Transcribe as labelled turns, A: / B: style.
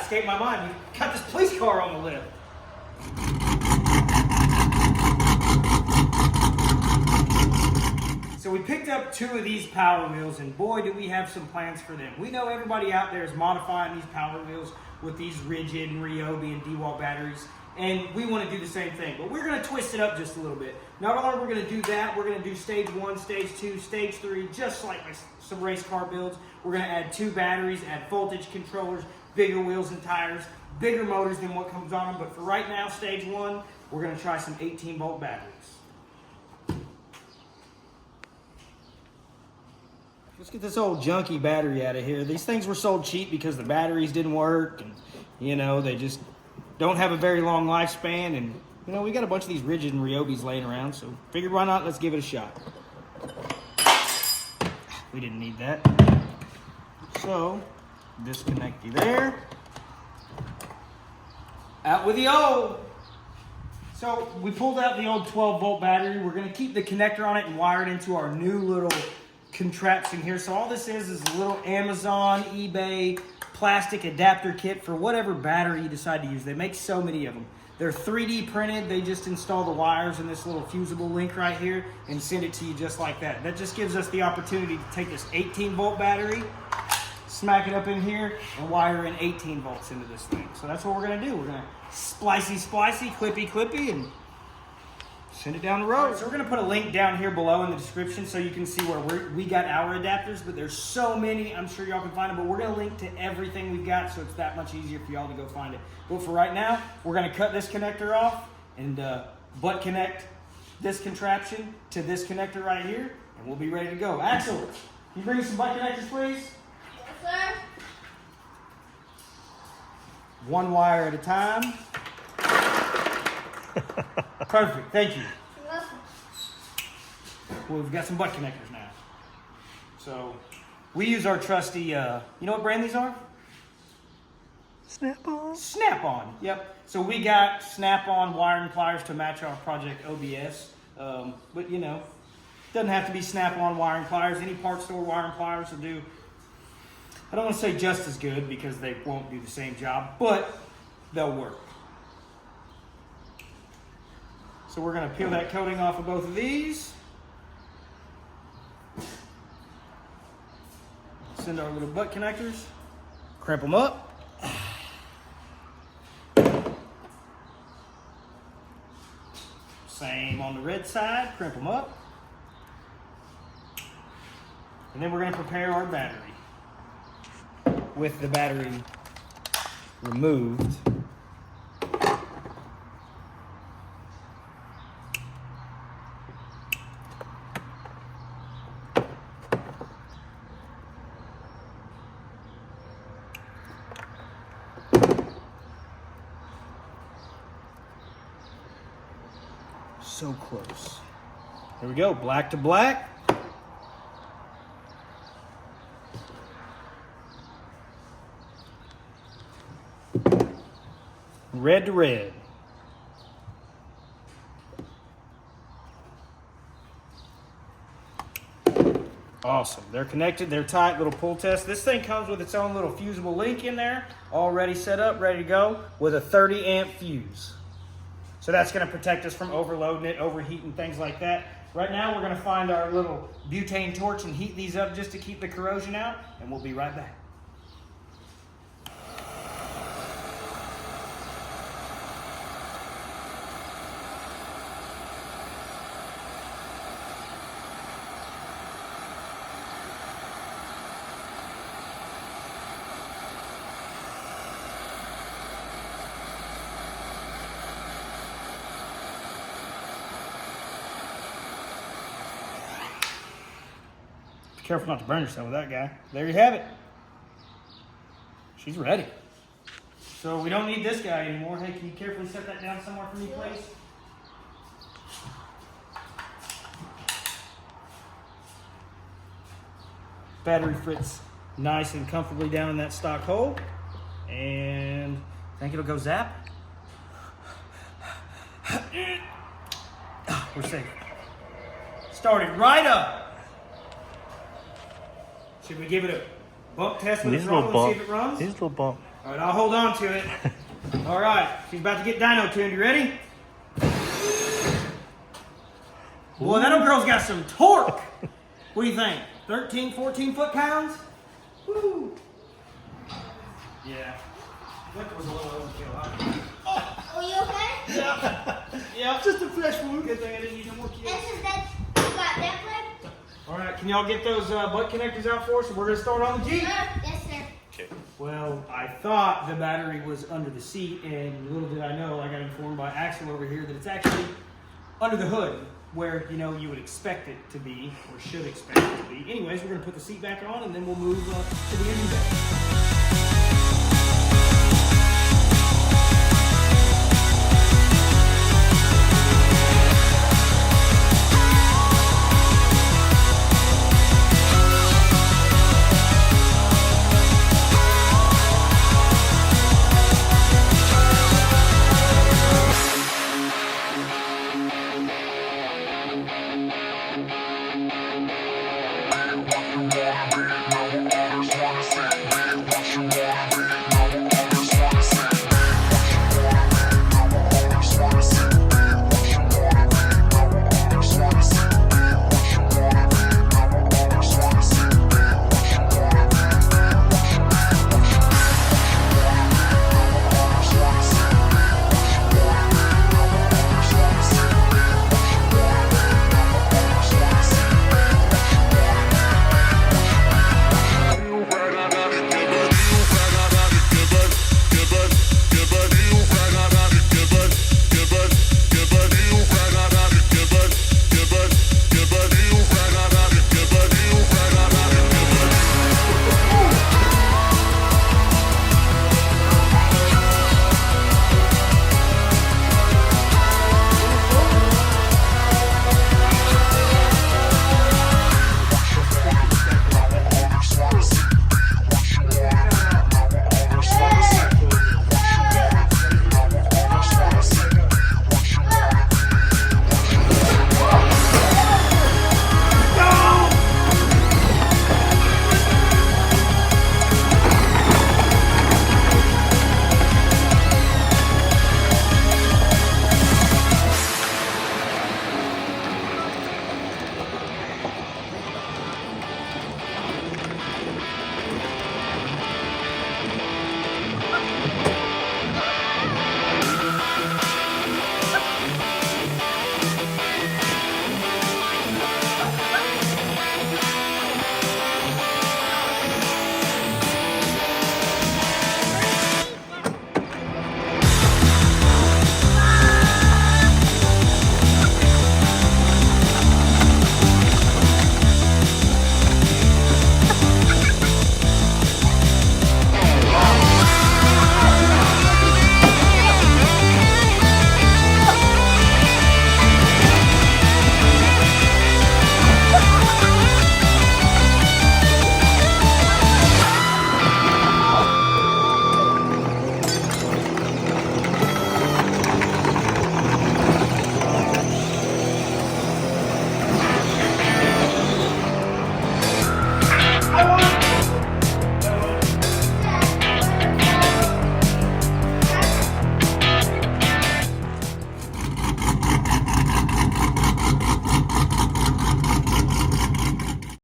A: escaped my mind. We got this police car on the lift. So we picked up 2 of these power wheels, and boy, do we have some plans for them. We know everybody out there is modifying these power wheels with these Rigid and Ryobi and DeWalt batteries, and we want to do the same thing, but we're going to twist it up just a little bit. Not only are we going to do that, we're going to do stage 1, stage 2, stage 3, just like some race car builds. We're going to add 2 batteries, add voltage controllers, bigger wheels and tires, bigger motors than what comes on them, but for right now, stage 1, we're going to try some 18-volt batteries. Let's get this old junky battery out of here. These things were sold cheap because the batteries didn't work, and you know, they just don't have a very long lifespan, and you know, we got a bunch of these Rigid and Ryobis laying around, so figured why not, let's give it a shot. We didn't need that. So, disconnect you there. Out with the old. So, we pulled out the old 12-volt battery. We're gonna keep the connector on it and wire it into our new little contraption here. So all this is a little Amazon, eBay, plastic adapter kit for whatever battery you decide to use. They make so many of them. They're 3D printed. They just install the wires in this little fusible link right here and send it to you just like that. That just gives us the opportunity to take this 18-volt battery, smack it up in here, and wire in 18 volts into this thing. So that's what we're gonna do. We're gonna splicey, clippy, and send it down the road. Right, so we're gonna put a link down here below in the description so you can see where we got our adapters, but there's so many, I'm sure y'all can find them, but we're gonna link to everything we've got so it's that much easier for y'all to go find it. But for right now, we're gonna cut this connector off and butt connect this contraption to this connector right here, and we'll be ready to go. Axel, can you bring some butt connectors, please?
B: Yes, sir.
A: One wire at a time. Perfect, thank you. Well, we've got some butt connectors now. So, we use our trusty, you know what brand these are?
C: Snap-on.
A: Snap-on, yep. So we got Snap-on wiring pliers to match our Project OBS. But you know, doesn't have to be Snap-on wiring pliers. Any part store wiring pliers will do, I don't want to say just as good because they won't do the same job, but they'll work. So we're going to peel that coating off of both of these. Send our little butt connectors. Crimp them up. Same on the red side. Crimp them up. And then we're going to prepare our battery. With the battery removed. So close. There we go, black to black. Red to red. Awesome, they're connected, they're tight, little pull test. This thing comes with its own little fusible link in there, already set up, ready to go, with a 30 amp fuse. So that's gonna protect us from overloading it, overheating, things like that. Right now, we're gonna find our little butane torch and heat these up just to keep the corrosion out, and we'll be right back. Careful not to burn yourself with that guy. There you have it. She's ready. So we don't need this guy anymore. Hey, can you carefully set that down somewhere for me, please? Battery fits nice and comfortably down in that stock hole. And I think it'll go zap. We're safe. Started right up. Should we give it a bump test with a throttle and see if it runs?
C: These little bump.
A: All right, I'll hold on to it. All right, she's about to get dyno tuned. You ready? Boy, that old girl's got some torque. What do you think? 13, 14 foot-pounds? Woo! Yeah. That was a little overkill.
B: Are you okay?
A: Yeah. Yeah, just a fresh wound. Good thing I didn't need no more kids.
B: You got that one?
A: All right, can y'all get those butt connectors out for us? We're gonna start on the Jeep.
B: Yes, sir.
C: Okay.
A: Well, I thought the battery was under the seat, and little did I know, I got informed by Axel over here that it's actually under the hood, where you would expect it to be, or should expect it to be. Anyways, we're gonna put the seat back on, and then we'll move to the engine bay.